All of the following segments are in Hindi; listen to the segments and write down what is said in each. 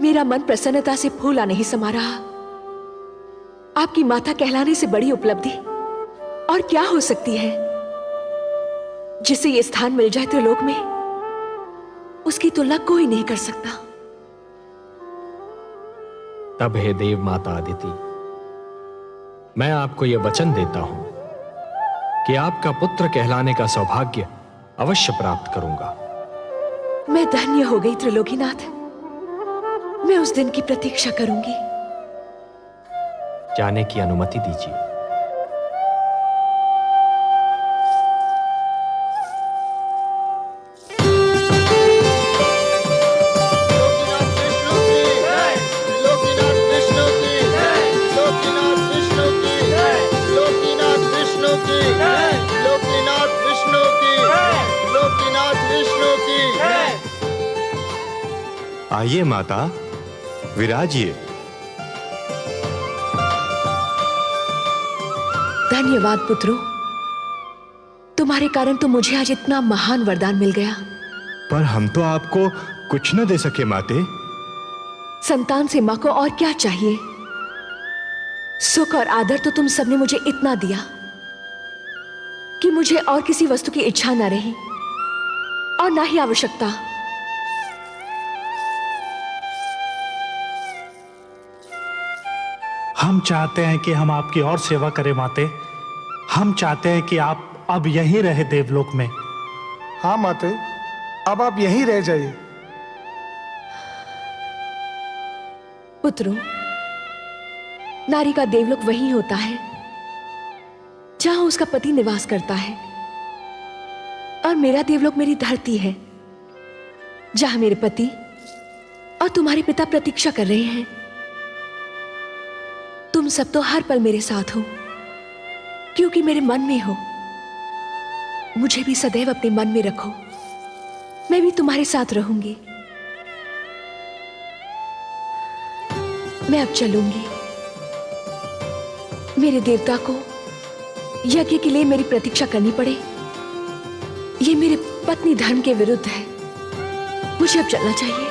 मेरा मन प्रसन्नता से फूला नहीं समा रहा। आपकी माता कहलाने से बड़ी उपलब्धि और क्या हो सकती है? जिसे ये स्थान मिल जाए त्रिलोक में, उसकी तुलना कोई नहीं कर सकता। तब हे देव माता अदिति, मैं आपको यह वचन देता हूं कि आपका पुत्र कहलाने का सौभाग्य अवश्य प्राप्त करूंगा। मैं धन्य हो गई त्रिलोकीनाथ। मैं उस दिन की प्रतीक्षा करूंगी। जाने की अनुमति दीजिए। आइए माता, विराजिए। धन्यवाद पुत्रों, तुम्हारे कारण तो मुझे आज इतना महान वरदान मिल गया। पर हम तो आपको कुछ न दे सके माते। संतान से मां को और क्या चाहिए? सुख और आदर तो तुम सबने मुझे इतना दिया कि मुझे और किसी वस्तु की इच्छा न रही और ना ही आवश्यकता। हम चाहते हैं कि हम आपकी और सेवा करें माते। हम चाहते हैं कि आप अब यहीं रहे देवलोक में। हाँ माते, अब आप यहीं रह जाइए। पुत्रों, नारी का देवलोक वही होता है जहां उसका पति निवास करता है, और मेरा देवलोक मेरी धरती है जहां मेरे पति और तुम्हारे पिता प्रतीक्षा कर रहे हैं। तुम सब तो हर पल मेरे साथ हो, क्योंकि मेरे मन में हो। मुझे भी सदैव अपने मन में रखो, मैं भी तुम्हारे साथ रहूंगी। मैं अब चलूंगी। मेरे देवता को यज्ञ के लिए मेरी प्रतीक्षा करनी पड़े, ये मेरे पत्नी धर्म के विरुद्ध है। मुझे अब चलना चाहिए।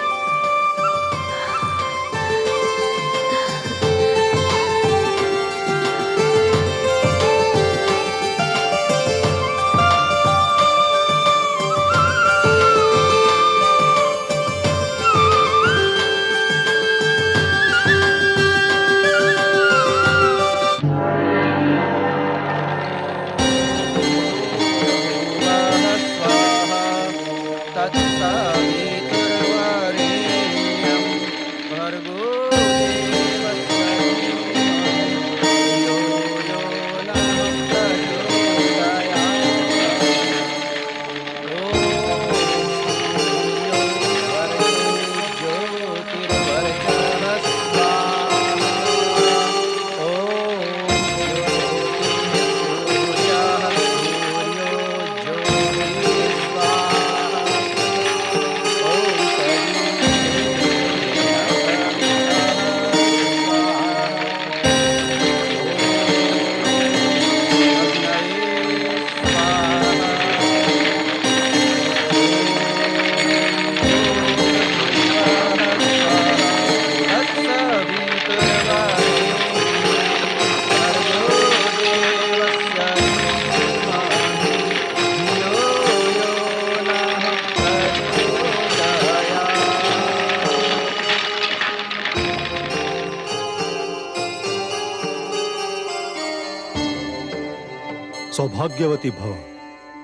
सौभाग्यवती भव,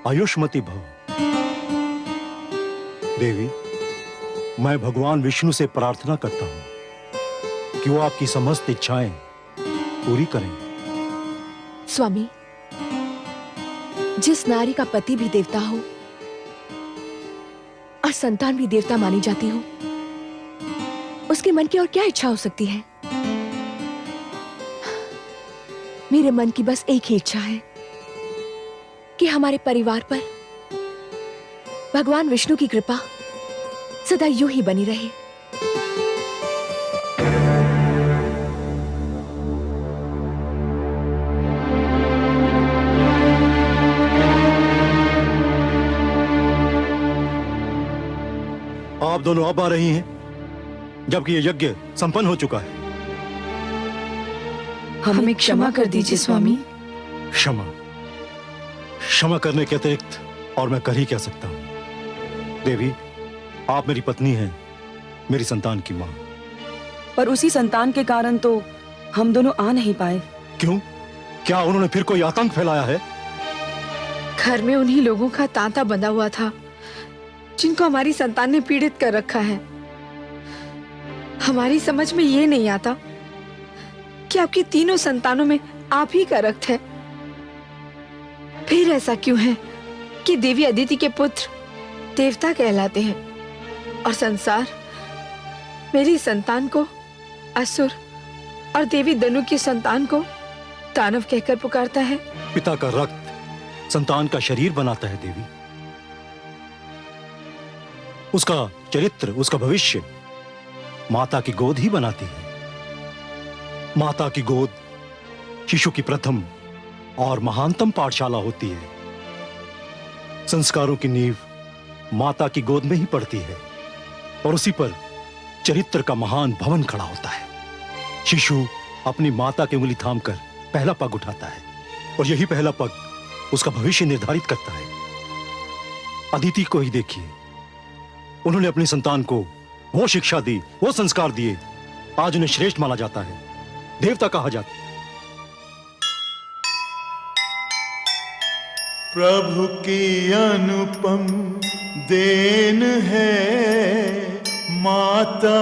आयुष्मती भव। देवी, मैं भगवान विष्णु से प्रार्थना करता हूं कि वो आपकी समस्त इच्छाएं पूरी करें। स्वामी, जिस नारी का पति भी देवता हो और संतान भी देवता मानी जाती हो, उसके मन की और क्या इच्छा हो सकती है? मेरे मन की बस एक ही इच्छा है कि हमारे परिवार पर भगवान विष्णु की कृपा सदा यूं ही बनी रहे। आप दोनों अब आ रही हैं? जबकि यह यज्ञ संपन्न हो चुका है। हमें क्षमा कर दीजिए स्वामी। क्षमा क्षमा करने के अतिरिक्त और मैं कर ही क्या सकता हूं। देवी, आप मेरी पत्नी हैं, मेरी संतान की मां। पर उसी संतान के कारण तो हम दोनों आ नहीं पाए। क्यों? क्या उन्होंने फिर कोई आतंक फैलाया है? घर में उन्हीं लोगों का तांता बंधा हुआ था जिनको हमारी संतान ने पीड़ित कर रखा है। हमारी समझ में ये नहीं आता कि आपकी तीनों संतानों में आप ही का रक्त है। फिर ऐसा क्यों है कि देवी अदिति के पुत्र देवता कहलाते हैं और संसार मेरी संतान को असुर और देवी दनु की संतान को दानव कहकर पुकारता है? पिता का रक्त संतान का शरीर बनाता है देवी। उसका चरित्र, उसका भविष्य माता की गोद ही बनाती है। माता की गोद शिशु की प्रथम और महानतम पाठशाला होती है। संस्कारों की नींव माता की गोद में ही पड़ती है और उसी पर चरित्र का महान भवन खड़ा होता है। शिशु अपनी माता की उंगली थामकर पहला पग उठाता है और यही पहला पग उसका भविष्य निर्धारित करता है। अदिति को ही देखिए, उन्होंने अपनी संतान को वो शिक्षा दी, वो संस्कार दिए, आज उन्हें श्रेष्ठ माना जाता है, देवता कहा जाता है। प्रभु की अनुपम देन है माता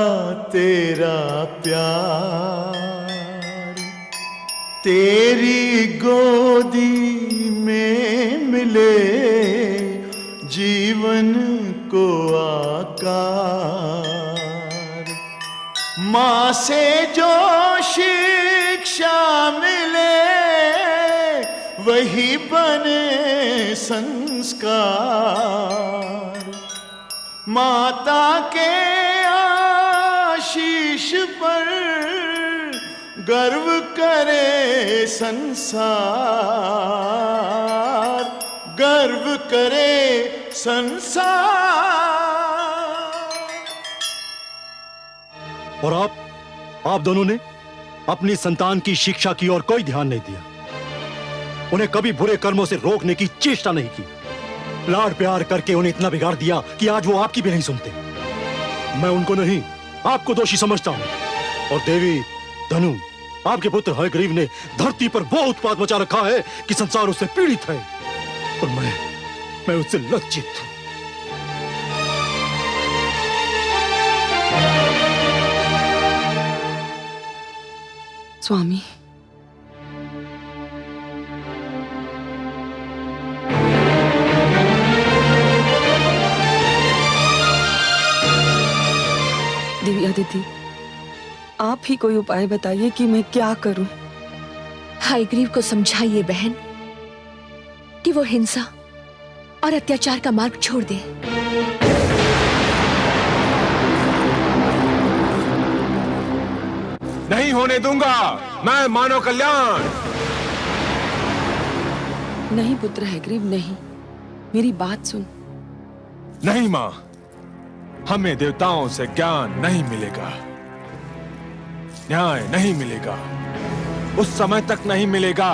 तेरा प्यार, तेरी गोदी में मिले जीवन को आकार। माँ से जो शिक्षा मिले वही बने संस्कार। माता के आशीष पर गर्व करे संसार, गर्व करे संसार। और आप दोनों ने अपनी संतान की शिक्षा की ओर कोई ध्यान नहीं दिया, उन्हें कभी बुरे कर्मों से रोकने की चेष्टा नहीं की। लाड प्यार करके उन्हें इतना बिगाड़ दिया कि आज वो आपकी भी नहीं सुनते। मैं उनको नहीं, आपको दोषी समझता हूं। और देवी धनु, आपके पुत्र हयग्रीव ने धरती पर वो उत्पात मचा रखा है कि संसार उससे पीड़ित है और मैं उससे लज्जित हूं। स्वामी, देवी अदिति, आप ही कोई उपाय बताइए कि मैं क्या करूं। हयग्रीव को समझाइए बहन कि वो हिंसा और अत्याचार का मार्ग छोड़ दे। नहीं होने दूंगा मैं मानव कल्याण। नहीं पुत्र हयग्रीव, नहीं, मेरी बात सुन। नहीं मां, हमें देवताओं से ज्ञान नहीं मिलेगा, न्याय नहीं मिलेगा, उस समय तक नहीं मिलेगा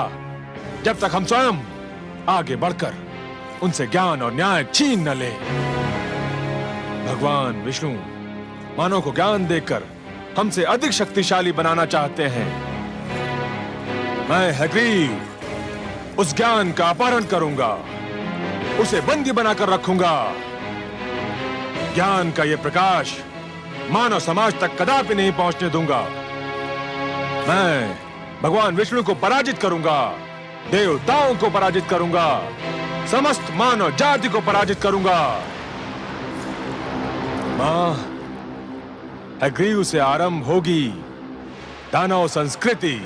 जब तक हम स्वयं आगे बढ़कर उनसे ज्ञान और न्याय छीन न लें। भगवान विष्णु मानव को ज्ञान देकर हमसे अधिक शक्तिशाली बनाना चाहते हैं। मैं हयग्रीव उस ज्ञान का अपहरण करूंगा, उसे बंदी बनाकर रखूंगा। ज्ञान का यह प्रकाश मानव समाज तक कदापि नहीं पहुंचने दूंगा। मैं भगवान विष्णु को पराजित करूंगा, देवताओं को पराजित करूंगा, समस्त मानव जाति को पराजित करूंगा। मां, हयग्रीव से आरंभ होगी दानव संस्कृति।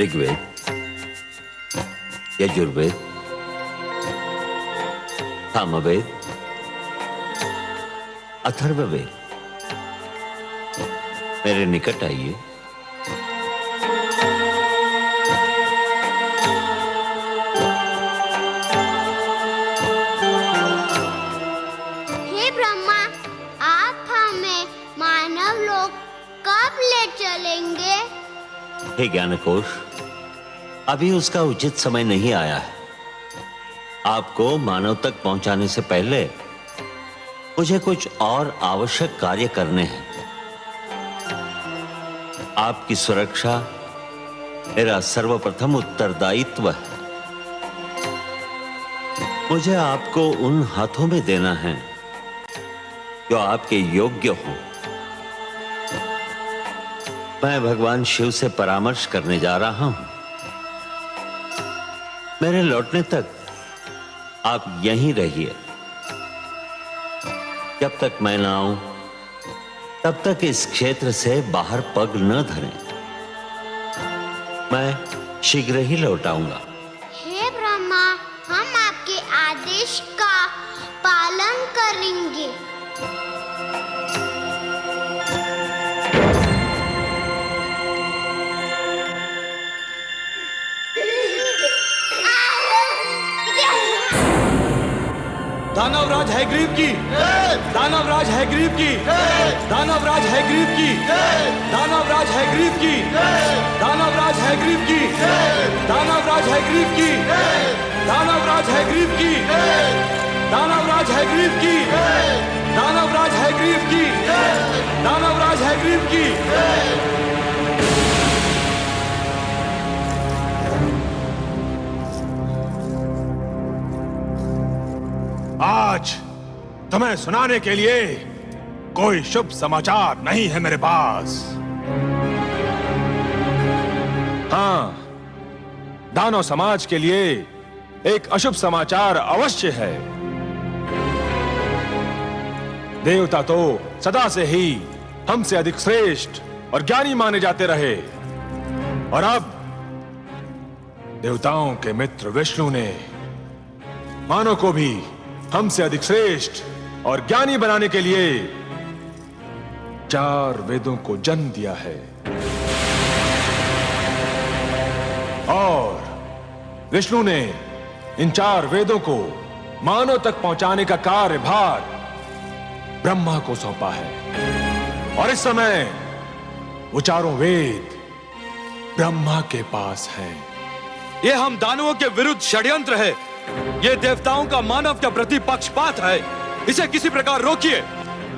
ऋग्वेद, यजुर्वेद, सामवेद, अथर्ववेद, मेरे निकट आइए। हे ब्रह्मा, आप हमें मानव लोक कब ले चलेंगे? हे ज्ञानकोश, अभी उसका उचित समय नहीं आया है। आपको मानव तक पहुंचाने से पहले मुझे कुछ और आवश्यक कार्य करने हैं। आपकी सुरक्षा मेरा सर्वप्रथम उत्तरदायित्व है। मुझे आपको उन हाथों में देना है जो आपके योग्य हों। मैं भगवान शिव से परामर्श करने जा रहा हूं। मेरे लौटने तक आप यहीं रहिए। जब तक मैं ना आऊं तब तक इस क्षेत्र से बाहर पग न धरें। मैं शीघ्र ही लौट आऊंगा। हे ब्रह्मा, हम आपके आदेश का पालन करेंगे। दानवराज हैग्रीव की, दानवराज हैग्रीव की, दानवराज हैग्रीव की, दानवराज हैग्रीव की, दानवराज हैग्रीव की, दानवराज हैग्रीव की, दानवराज हैग्रीव की, दानवराज हैग्रीव की, दानवराज हैग्रीव की, दानवराज हैग्रीव की। आज तुम्हें सुनाने के लिए कोई शुभ समाचार नहीं है मेरे पास। हाँ, दानव समाज के लिए एक अशुभ समाचार अवश्य है। देवता तो सदा से ही हमसे अधिक श्रेष्ठ और ज्ञानी माने जाते रहे, और अब देवताओं के मित्र विष्णु ने मानव को भी हमसे अधिक श्रेष्ठ और ज्ञानी बनाने के लिए 4 वेदों को जन्म दिया है। और विष्णु ने इन 4 वेदों को मानव तक पहुंचाने का कार्यभार ब्रह्मा को सौंपा है। और इस समय वो 4 वेद ब्रह्मा के पास हैं। ये हम दानवों के विरुद्ध षड्यंत्र है। ये देवताओं का मानव के प्रति पक्षपात है। इसे किसी प्रकार रोकिए।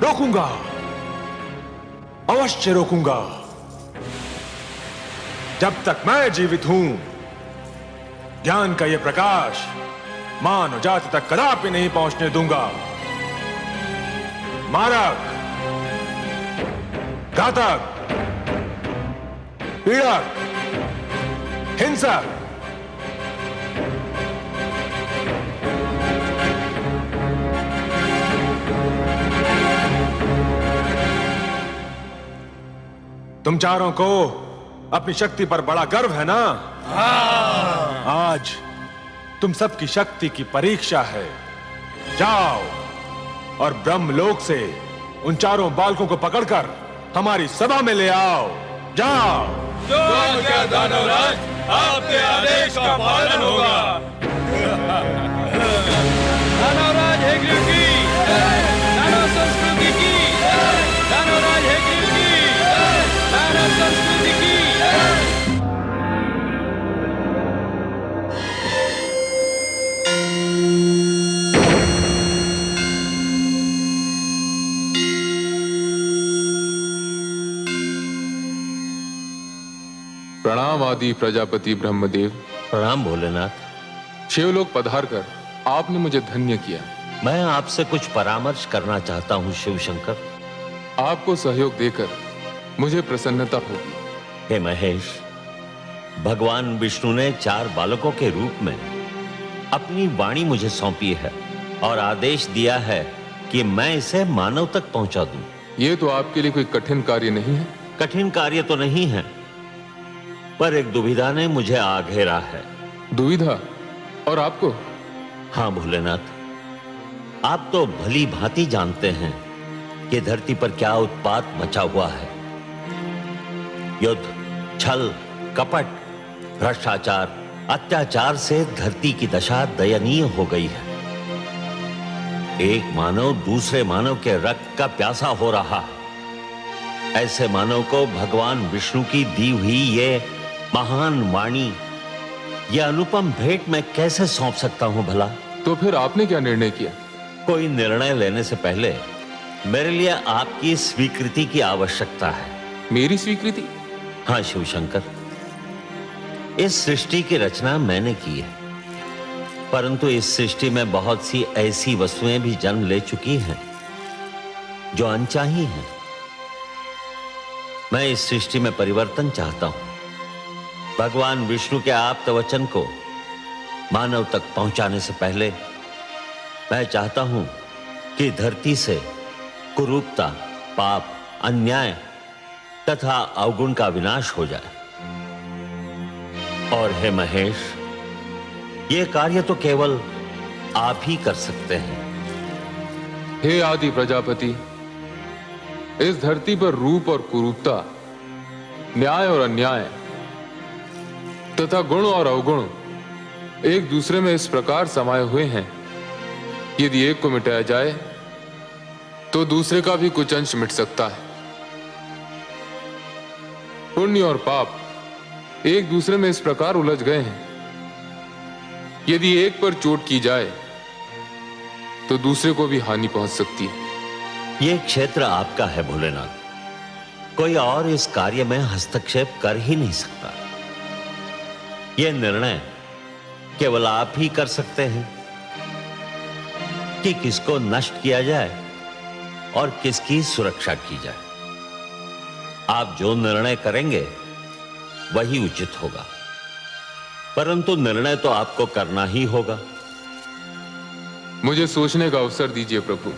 रोकूंगा, अवश्य रोकूंगा। जब तक मैं जीवित हूं, ज्ञान का यह प्रकाश मानव जाति तक कदापि नहीं पहुंचने दूंगा। मारक, घातक, पीड़क, हिंसक, तुम चारों को अपनी शक्ति पर बड़ा गर्व है ना? आज तुम सबकी शक्ति की परीक्षा है। जाओ और ब्रह्मलोक से उन 4 बालकों को पकड़कर हमारी सभा में ले आओ। जाओ। जो आज्ञा दानवराज, आपके आदेश का पालन होगा। दानवराज हैग्रीव की, दानव संस्कृति की, दानवराज हैग्रीव की, दानव संस्कृति की। प्रणाम आदि प्रजापति ब्रह्मदेव। प्रणाम भोलेनाथ। शिवलोक पधार कर आपने मुझे धन्य किया। मैं आपसे कुछ परामर्श करना चाहता हूं शिव शंकर। आपको सहयोग देकर मुझे प्रसन्नता होगी। हे महेश, भगवान विष्णु ने 4 बालकों के रूप में अपनी वाणी मुझे सौंपी है और आदेश दिया है कि मैं इसे मानव तक पहुंचा दूं। यह तो आपके लिए कोई कठिन कार्य नहीं है। कठिन कार्य तो नहीं है, पर एक दुविधा ने मुझे आ घेरा है। दुविधा? और आपको? हाँ भोलेनाथ, आप तो भली भांति जानते हैं कि धरती पर क्या उत्पात मचा हुआ है। युद्ध, छल, कपट, भ्रष्टाचार, अत्याचार से धरती की दशा दयनीय हो गई है। एक मानव दूसरे मानव के रक्त का प्यासा हो रहा है। ऐसे मानव को भगवान विष्णु की दी हुई ये महान वाणी, ये अनुपम भेंट मैं कैसे सौंप सकता हूं भला? तो फिर आपने क्या निर्णय किया? कोई निर्णय लेने से पहले मेरे लिए आपकी स्वीकृति की आवश्यकता है। मेरी स्वीकृति? हाँ शिवशंकर, इस सृष्टि की रचना मैंने की है, परंतु इस सृष्टि में बहुत सी ऐसी वस्तुएं भी जन्म ले चुकी हैं जो अनचाही हैं। मैं इस सृष्टि में परिवर्तन चाहता हूं। भगवान विष्णु के आप्त वचन को मानव तक पहुंचाने से पहले मैं चाहता हूं कि धरती से कुरूपता, पाप, अन्याय तथा अवगुण का विनाश हो जाए। और हे महेश, यह कार्य तो केवल आप ही कर सकते हैं। हे आदि प्रजापति, इस धरती पर रूप और कुरूपता, न्याय और अन्याय तथा गुण और अवगुण एक दूसरे में इस प्रकार समाये हुए हैं, यदि एक को मिटाया जाए तो दूसरे का भी कुछ अंश मिट सकता है। पुण्य और पाप एक दूसरे में इस प्रकार उलझ गए हैं, यदि एक पर चोट की जाए तो दूसरे को भी हानि पहुंच सकती है। यह क्षेत्र आपका है भोलेनाथ, कोई और इस कार्य में हस्तक्षेप कर ही नहीं सकता। यह निर्णय केवल आप ही कर सकते हैं कि किसको नष्ट किया जाए और किसकी सुरक्षा की जाए। आप जो निर्णय करेंगे वही उचित होगा, परंतु निर्णय तो आपको करना ही होगा। मुझे सोचने का अवसर दीजिए प्रभु।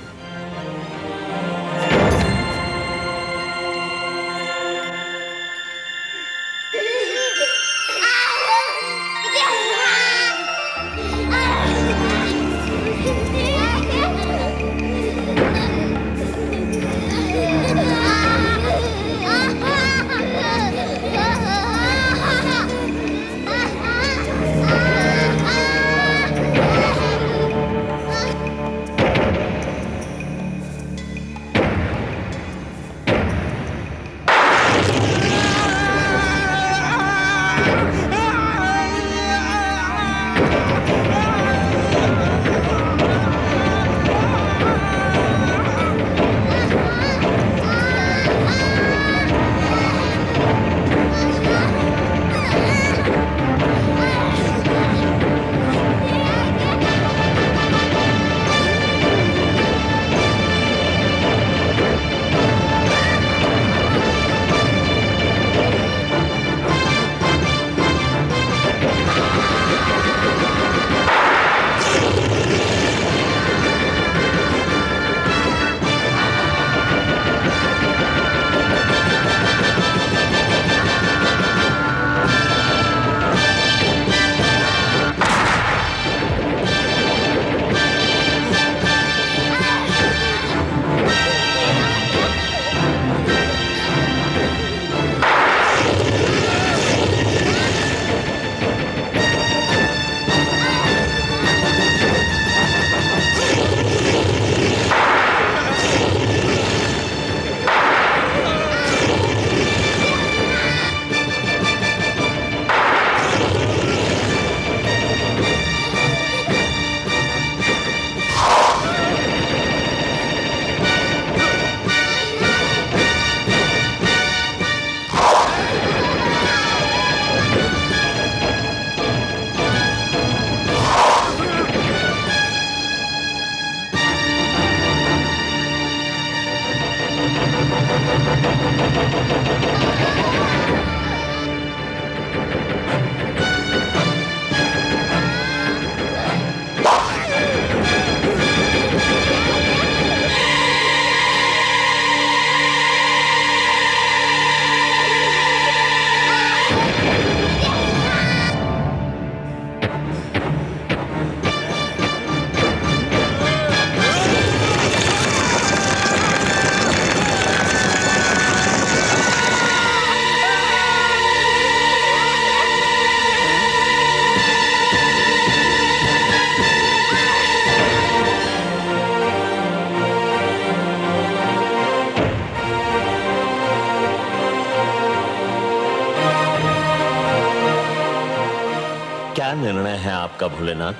निर्णय है आपका भोलेनाथ?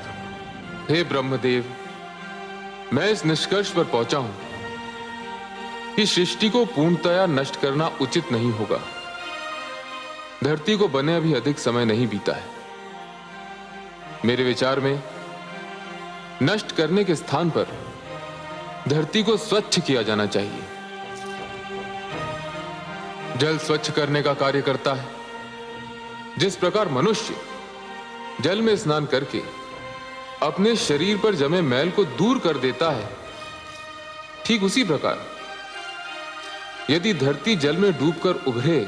हे ब्रह्मदेव, मैं इस निष्कर्ष पर पहुंचा हूं कि सृष्टि को पूर्णतया नष्ट करना उचित नहीं होगा। धरती को बने अभी अधिक समय नहीं बीता है। मेरे विचार में नष्ट करने के स्थान पर धरती को स्वच्छ किया जाना चाहिए। जल स्वच्छ करने का कार्य करता है। जिस प्रकार मनुष्य जल में स्नान करके अपने शरीर पर जमे मैल को दूर कर देता है, ठीक उसी प्रकार यदि धरती जल में डूबकर उभरे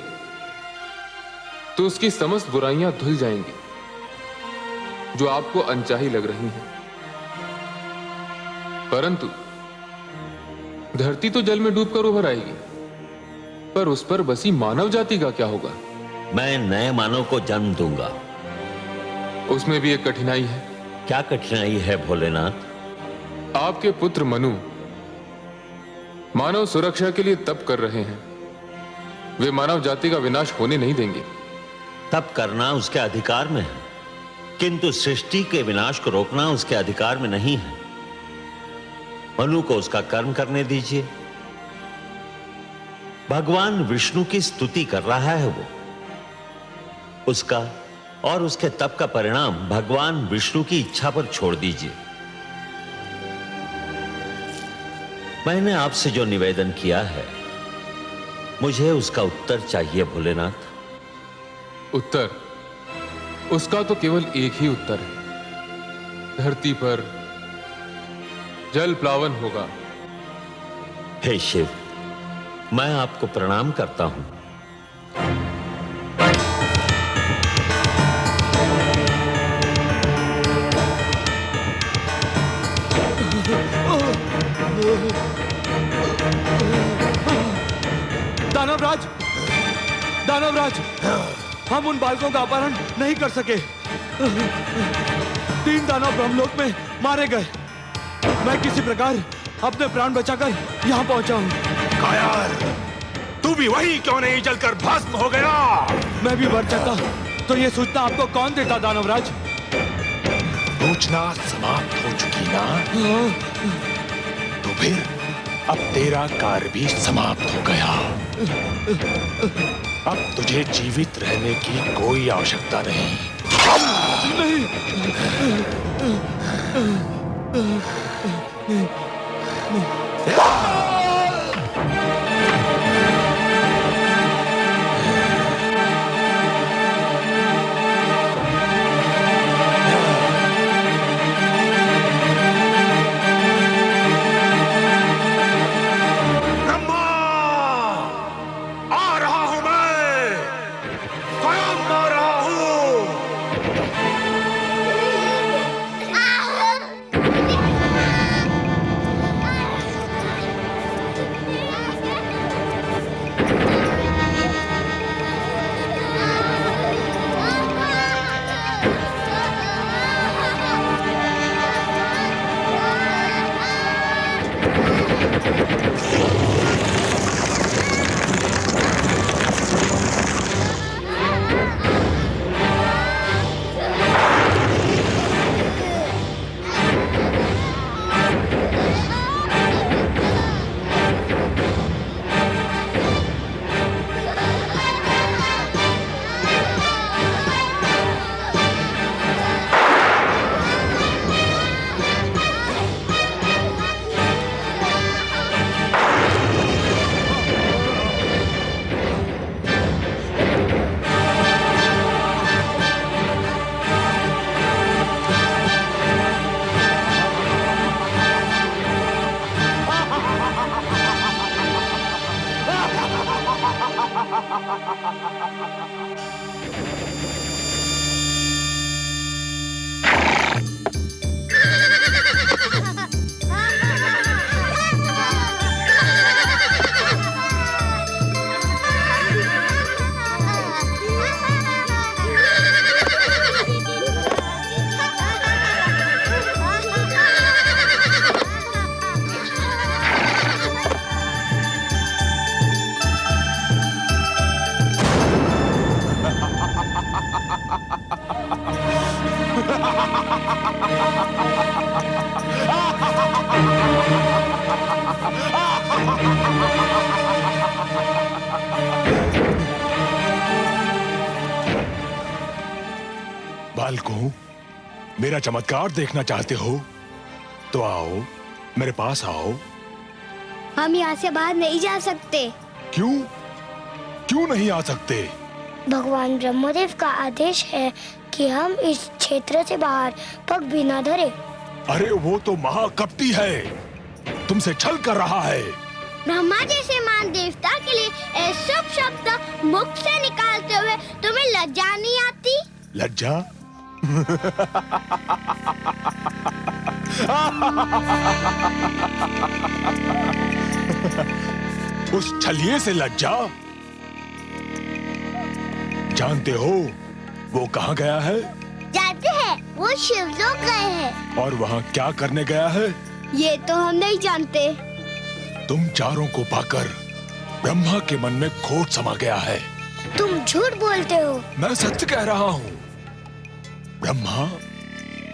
तो उसकी समस्त बुराइयां धुल जाएंगी जो आपको अनचाही लग रही हैं। परंतु धरती तो जल में डूबकर उभर आएगी, पर उस पर बसी मानव जाति का क्या होगा? मैं नए मानव को जन्म दूंगा। उसमें भी एक कठिनाई है। क्या कठिनाई है भोलेनाथ? आपके पुत्र मनु मानव सुरक्षा के लिए तप कर रहे हैं। वे मानव जाति का विनाश होने नहीं देंगे। तप करना उसके अधिकार में है, किंतु सृष्टि के विनाश को रोकना उसके अधिकार में नहीं है। मनु को उसका कर्म करने दीजिए। भगवान विष्णु की स्तुति कर रहा है वो। उसका और उसके तप का परिणाम भगवान विष्णु की इच्छा पर छोड़ दीजिए। मैंने आपसे जो निवेदन किया है, मुझे उसका उत्तर चाहिए भोलेनाथ। उत्तर? उसका तो केवल एक ही उत्तर है। धरती पर जल प्लावन होगा। हे शिव, मैं आपको प्रणाम करता हूं। दानवराज, दानवराज, हम उन बालकों का अपहरण नहीं कर सके। 3 दानव ब्रह्मलोक में मारे गए। मैं किसी प्रकार अपने प्राण बचाकर यहाँ पहुंचा हूँ। कायर, तू भी वही क्यों नहीं जलकर भस्म हो गया? मैं भी मर जाता तो ये सूचना आपको कौन देता दानवराज? सूचना समाप्त हो चुकी ना? तो फिर अब तेरा कार्य भी समाप्त हो गया। अब तुझे जीवित रहने की कोई आवश्यकता नहीं। बालकों, मेरा चमत्कार देखना चाहते हो तो आओ, मेरे पास आओ। हम यहाँ से बाहर नहीं जा सकते। क्यों? क्यों नहीं आ सकते? भगवान ब्रह्मदेव का आदेश है कि हम इस क्षेत्र से बाहर पग भी न धरे। अरे वो तो महाकपटी है, तुमसे छल कर रहा है। ब्रह्मा जैसे महान देवता के लिए ऐसे शब्द मुख से निकालते हुए तुम्हें लज्जा नहीं आती? लज्जा? उस छलिए से लज्जा? जानते हो वो कहाँ गया है? जानते हैं, वो शिवलोक गए हैं। और वहाँ क्या करने गया है? ये तो हम नहीं जानते। तुम चारों को पाकर ब्रह्मा के मन में खोट समा गया है। तुम झूठ बोलते हो। मैं सत्य कह रहा हूँ। ब्रह्मा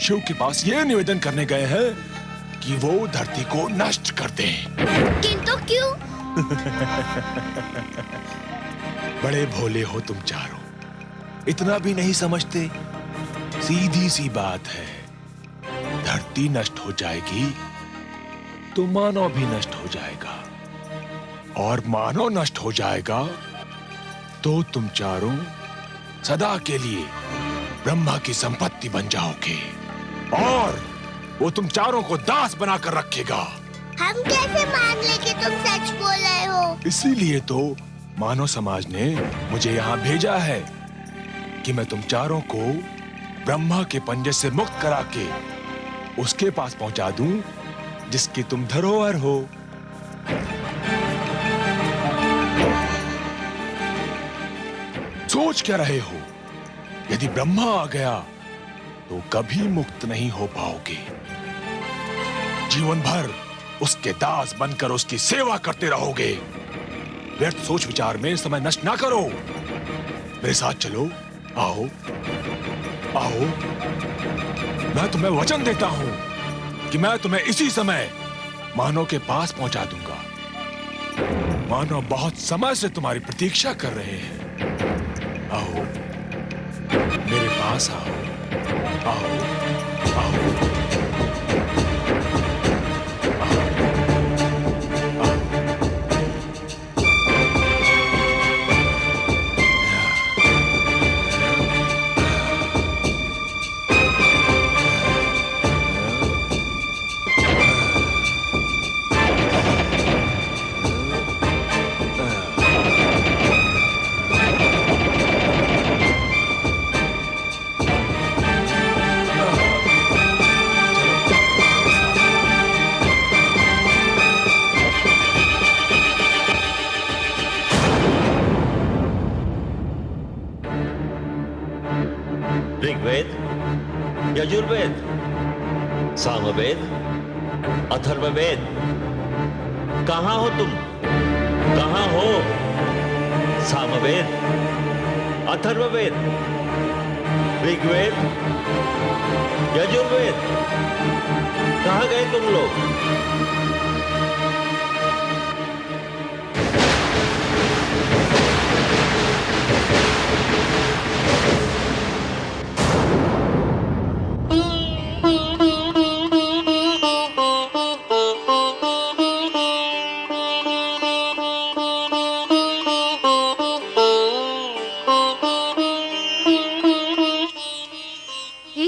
शिव के पास ये निवेदन करने गए हैं कि वो धरती को नष्ट कर दें। किंतु क्यों? बड़े भोले हो तुम चारों, इतना भी नहीं समझते। सीधी सी बात है, धरती नष्ट हो जाएगी तो मानव भी नष्ट हो जाएगा, और मानव नष्ट हो जाएगा तो तुम चारों सदा के लिए ब्रह्मा की संपत्ति बन जाओगे, और वो तुम चारों को दास बनाकर रखेगा। हम कैसे मान ले कि तुम सच बोल रहे हो? इसीलिए तो मानव समाज ने मुझे यहाँ भेजा है कि मैं तुम चारों को ब्रह्मा के पंजे से मुक्त करा के उसके पास पहुंचा दूं जिसकी तुम धरोहर हो। सोच क्या रहे हो? यदि ब्रह्मा आ गया तो कभी मुक्त नहीं हो पाओगे। जीवन भर उसके दास बनकर उसकी सेवा करते रहोगे। व्यर्थ सोच विचार में समय नष्ट ना करो। मेरे साथ चलो, आओ आओ। मैं तुम्हें वचन देता हूं कि मैं तुम्हें इसी समय मानव के पास पहुंचा दूंगा। मानव बहुत समय से तुम्हारी प्रतीक्षा कर रहे हैं। आओ, मेरे पास आओ, आओ, आओ। ऋग्वेद, यजुर्वेद, सामवेद, अथर्ववेद, कहाँ हो तुम? कहाँ हो? सामवेद, अथर्ववेद, ऋग्वेद, यजुर्वेद, कहाँ गए तुम लोग?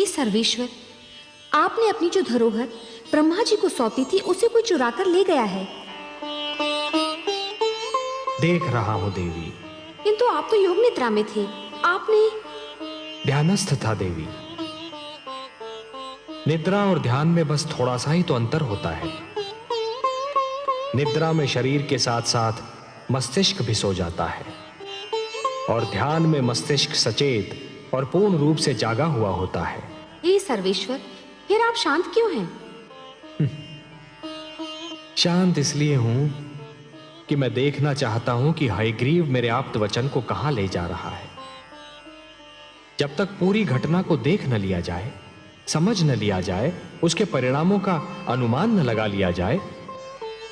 सर्वेश्वर, आपने अपनी जो धरोहर ब्रह्मा जी को सौंपी थी उसे कोई चुरा कर ले गया है। देख रहा हूं देवी। किंतु आप तो योग निद्रा में थे। आपने? ध्यानस्थ था देवी। निद्रा और ध्यान में बस थोड़ा सा ही तो अंतर होता है। निद्रा में शरीर के साथ साथ मस्तिष्क भी सो जाता है, और ध्यान में मस्तिष्क सचेत और पूर्ण रूप से जागा हुआ होता है। हे सर्वेश्वर, फिर आप शांत क्यों हैं? शांत इसलिए हूं कि मैं देखना चाहता हूं कि हयग्रीव मेरे आप्त वचन को कहां ले जा रहा है। जब तक पूरी घटना को देख न लिया जाए, समझ न लिया जाए, उसके परिणामों का अनुमान न लगा लिया जाए,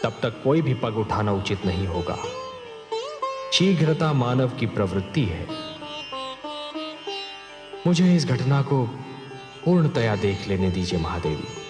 तब तक कोई भी पग उठाना उचित नहीं होगा। शीघ्रता मानव की प्रवृत्ति है। मुझे इस घटना को पूर्णतया देख लेने दीजिए महादेवी।